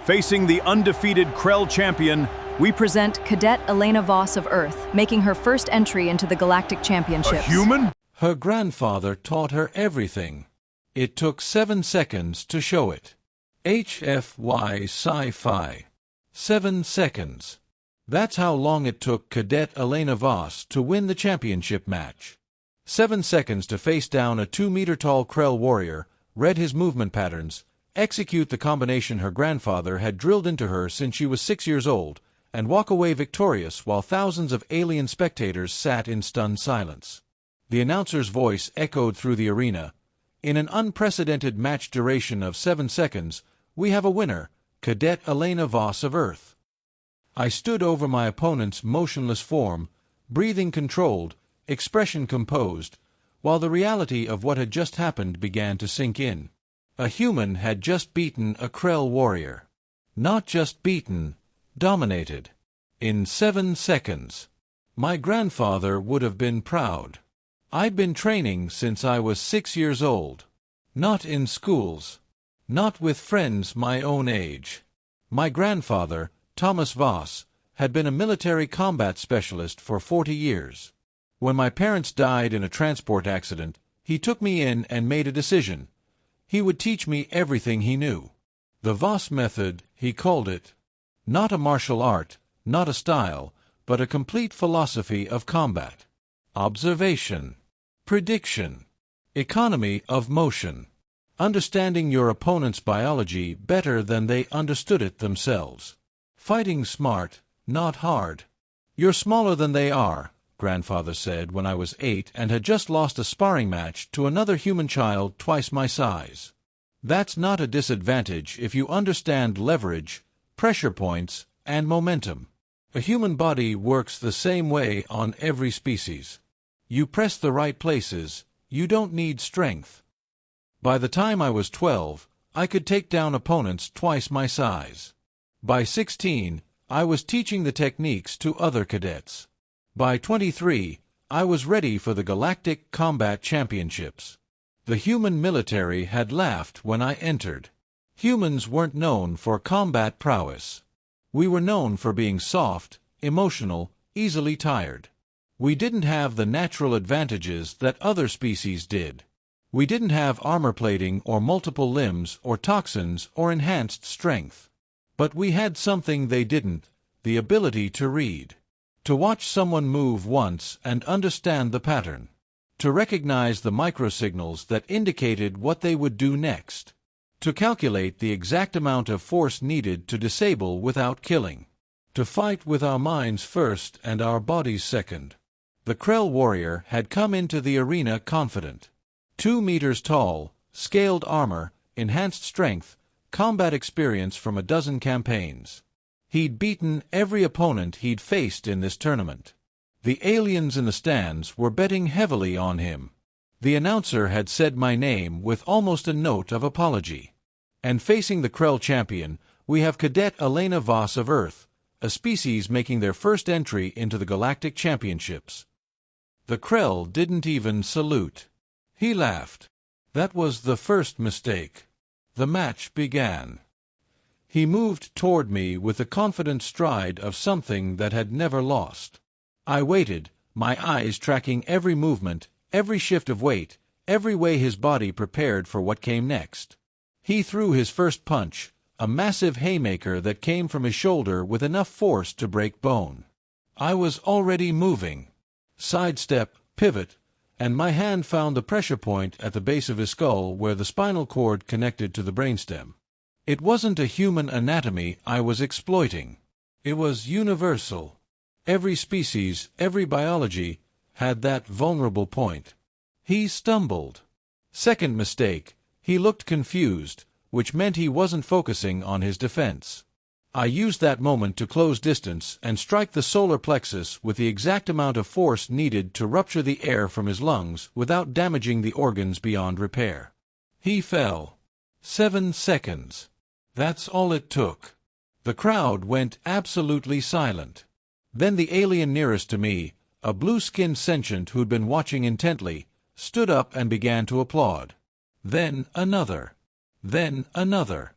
Facing the undefeated Krell champion, we present Cadet Elena Voss of Earth, making her first entry into the Galactic Championships. A human? Her grandfather taught her everything. It took 7 seconds to show it. HFY Sci-Fi. 7 seconds. That's how long it took Cadet Elena Voss to win the championship match. 7 seconds to face down a 2-meter-tall Krell warrior, read his movement patterns, execute the combination her grandfather had drilled into her since she was 6 years old, and walk away victorious while thousands of alien spectators sat in stunned silence. The announcer's voice echoed through the arena. In an unprecedented match duration of 7 seconds, we have a winner, Cadet Elena Voss of Earth. I stood over my opponent's motionless form, breathing controlled, expression composed, while the reality of what had just happened began to sink in. A human had just beaten a Krell warrior. Not just beaten, dominated. In 7 seconds. My grandfather would have been proud. I'd been training since I was 6 years old. Not in schools. Not with friends my own age. My grandfather, Thomas Voss, had been a military combat specialist for 40 years. When my parents died in a transport accident, he took me in and made a decision. He would teach me everything he knew. The Voss method, he called it. Not a martial art, not a style, but a complete philosophy of combat. Observation. Prediction. Economy of motion. Understanding your opponent's biology better than they understood it themselves. Fighting smart, not hard. You're smaller than they are, grandfather said when I was 8 and had just lost a sparring match to another human child twice my size. That's not a disadvantage if you understand leverage, pressure points, and momentum. A human body works the same way on every species. You press the right places, you don't need strength. By the time I was 12, I could take down opponents twice my size. By 16, I was teaching the techniques to other cadets. By 23, I was ready for the Galactic Combat Championships. The human military had laughed when I entered. Humans weren't known for combat prowess. We were known for being soft, emotional, easily tired. We didn't have the natural advantages that other species did. We didn't have armor plating or multiple limbs or toxins or enhanced strength. But we had something they didn't, the ability to read. To watch someone move once and understand the pattern. To recognize the microsignals that indicated what they would do next. To calculate the exact amount of force needed to disable without killing. To fight with our minds first and our bodies second. The Krell warrior had come into the arena confident. 2 meters tall, scaled armor, enhanced strength, combat experience from a dozen campaigns. He'd beaten every opponent he'd faced in this tournament. The aliens in the stands were betting heavily on him. The announcer had said my name with almost a note of apology. And facing the Krell champion, we have Cadet Elena Voss of Earth, a species making their first entry into the Galactic Championships. The Krell didn't even salute. He laughed. That was the first mistake. The match began. He moved toward me with the confident stride of something that had never lost. I waited, my eyes tracking every movement, every shift of weight, every way his body prepared for what came next. He threw his first punch, a massive haymaker that came from his shoulder with enough force to break bone. I was already moving. Sidestep, pivot, and my hand found the pressure point at the base of his skull where the spinal cord connected to the brainstem. It wasn't a human anatomy I was exploiting. It was universal. Every species, every biology, had that vulnerable point. He stumbled. Second mistake, he looked confused, which meant he wasn't focusing on his defense. I used that moment to close distance and strike the solar plexus with the exact amount of force needed to rupture the air from his lungs without damaging the organs beyond repair. He fell. 7 seconds. That's all it took. The crowd went absolutely silent. Then the alien nearest to me, a blue-skinned sentient who'd been watching intently, stood up and began to applaud. Then another. Then another.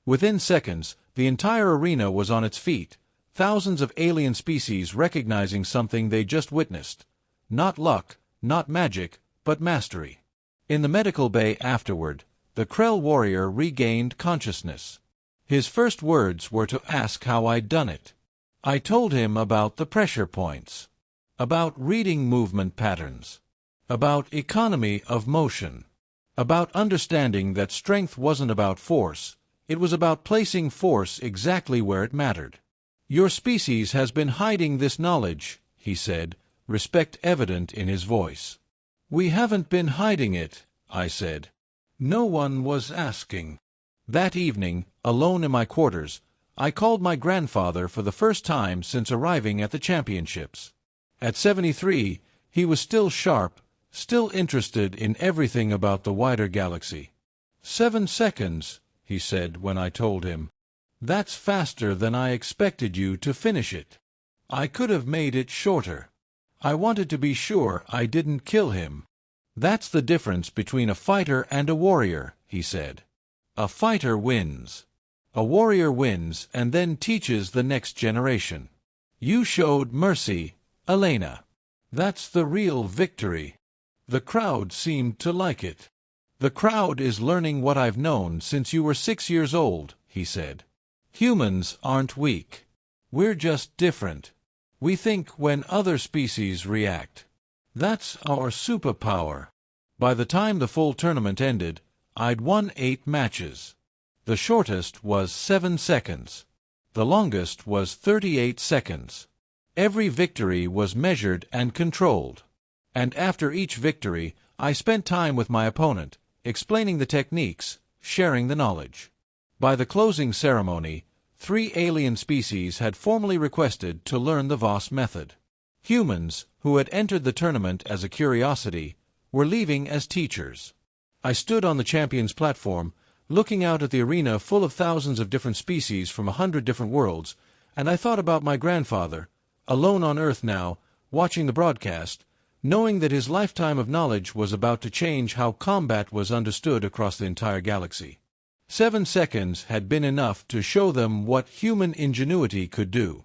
Within seconds, The entire arena was on its feet, thousands of alien species recognizing something they just witnessed. Not luck, not magic, but mastery. In the medical bay afterward, the Krell warrior regained consciousness. His first words were to ask how I'd done it. I told him about the pressure points, about reading movement patterns, about economy of motion, about understanding that strength wasn't about force, it was about placing force exactly where it mattered. Your species has been hiding this knowledge, he said, respect evident in his voice. We haven't been hiding it, I said. No one was asking. That evening, alone in my quarters, I called my grandfather for the first time since arriving at the championships. At 73, he was still sharp, still interested in everything about the wider galaxy. 7 seconds, he said when I told him. That's faster than I expected you to finish it. I could have made it shorter. I wanted to be sure I didn't kill him. That's the difference between a fighter and a warrior, he said. A fighter wins. A warrior wins and then teaches the next generation. You showed mercy, Elena. That's the real victory. The crowd seemed to like it. The crowd is learning what I've known since you were 6 years old, he said. Humans aren't weak. We're just different. We think when other species react. That's our superpower. By the time the full tournament ended, I'd won 8 matches. The shortest was 7 seconds. The longest was 38 seconds. Every victory was measured and controlled. And after each victory, I spent time with my opponent, explaining the techniques, sharing the knowledge. By the closing ceremony, 3 alien species had formally requested to learn the Voss method. Humans, who had entered the tournament as a curiosity, were leaving as teachers. I stood on the champions' platform, looking out at the arena full of thousands of different species from 100 different worlds, and I thought about my grandfather, alone on Earth now, watching the broadcast, knowing that his lifetime of knowledge was about to change how combat was understood across the entire galaxy. 7 seconds had been enough to show them what human ingenuity could do.